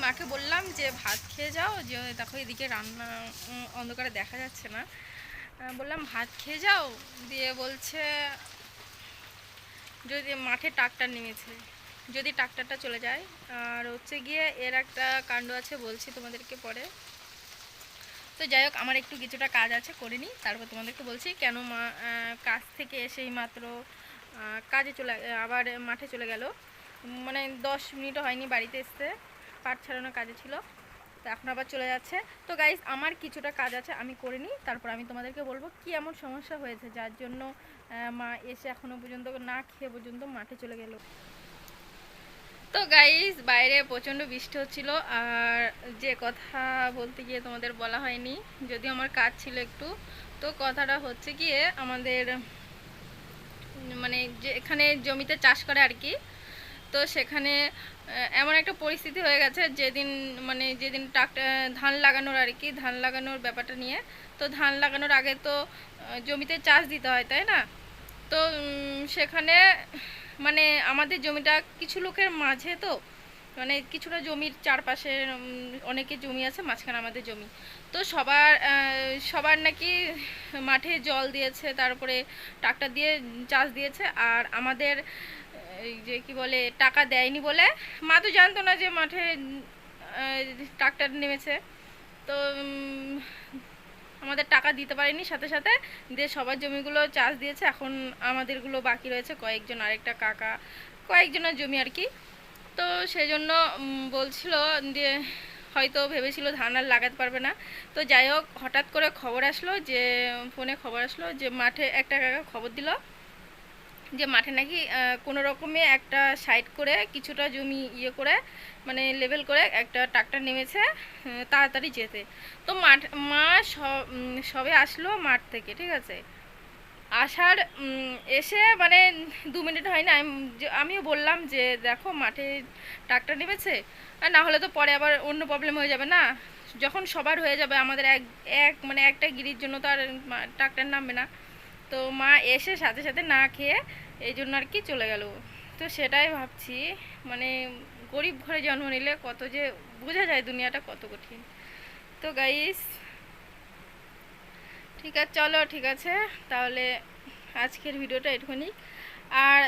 মাকে বললাম যে ভাত খেয়ে যাও, যে দেখো এদিকে রান্না অন্ধকারে দেখা যাচ্ছে না, বললাম ভাত খেয়ে যাও। দিয়ে বলছে যদি মাঠে ট্রাক্টর নেমেছে, যদি ট্রাক্টরটা চলে যায়। আর হচ্ছে গিয়ে এর একটা কাণ্ড আছে, বলছি তোমাদেরকে পরে। তো যাই হোক, আমার একটু কিছুটা কাজ আছে, করে নিই, তারপর তোমাদেরকে বলছি কেন মা কাজ থেকে এসেই মাত্র কাজে চলে আবার মাঠে চলে গেল। মানে 10 মিনিটও হয়নি বাড়িতে এসতে, পাট ছাড়ানো কাজে ছিল, তো এখন আবার চলে যাচ্ছে। তো গাইস, আমার কিছুটা কাজ আছে, আমি করে নিই, তারপর আমি তোমাদেরকে বলবো কি এমন সমস্যা হয়েছে যার জন্য মা এসে এখনও পর্যন্ত না খেয়ে পর্যন্ত মাঠে চলে গেল। তো গাইস, বাইরে প্রচণ্ড বৃষ্টি হচ্ছিল, আর যে কথা বলতে গিয়ে তোমাদের বলা হয়নি, যদিও আমার কাজ ছিল একটু। তো কথাটা হচ্ছে গিয়ে আমাদের মানে যে এখানে জমিতে চাষ করে আর কি, তো সেখানে এমন একটা পরিস্থিতি হয়ে গেছে যেদিন ট্রাক্টর ধান লাগানোর আর কি, ধান লাগানোর ব্যাপারটা নিয়ে। তো ধান লাগানোর আগে তো জমিতে চাষ দিতে হয়, তাই না? তো সেখানে মানে আমাদের জমিটা কিছু লোকের মাঝে, তো মানে কিছুটা জমির চারপাশে অনেকের জমি আছে, মাঝখানে আমাদের জমি। তো সবার নাকি মাঠে জল দিয়েছে, তারপরে ট্রাক্টর দিয়ে চাষ দিয়েছে, আর আমাদের এই যে কি বলে টাকা দেয়নি বলে। মা তো জানতো না যে মাঠে ট্রাক্টর নেমেছে। তো আমাদের টাকা দিতে পারেনি সাথে সাথে, দিয়ে সবার জমিগুলো চাষ দিয়েছে, এখন আমাদেরগুলো বাকি রয়েছে, কয়েকজন আরেকটা কাকা কয়েকজনের জমি আর কি। তো সেই জন্য বলছিল, দিয়ে হয়তো ভেবেছিল ধান আর লাগাতে পারবে না। তো যাই হোক, হঠাৎ করে খবর আসলো, যে ফোনে খবর আসলো যে মাঠে একটা কাকা খবর দিল যে মাঠে নাকি কোনো রকমে একটা সাইড করে কিছুটা জমি ইয়ে করে, মানে লেভেল করে একটা ট্রাক্টর নেমেছে তাড়াতাড়ি যেতে। তো মা সবে আসলো মাঠ থেকে, ঠিক আছে, আসার এসে মানে 2 মিনিট হয় না, আমিও বললাম যে দেখো মাঠে ট্রাক্টর নেমেছে, আর না হলে তো পরে আবার অন্য প্রবলেম হয়ে যাবে না। যখন সবার হয়ে যাবে, আমাদের মানে একটা গিরির জন্য তো আর ট্রাক্টর নামবে না। তো মা এসে সাথে সাথে না খেয়ে এই জন্য আর কি চলে গেল। তো সেটাই ভাবছি, মানে গরিব ঘরে জন্ম নিলে কত যে বোঝা যায় দুনিয়াটা কত কঠিন। তো গাইস, ঠিক আছে, চলো, ঠিক আছে, তাহলে আজকের ভিডিওটা এটুকুনি। আর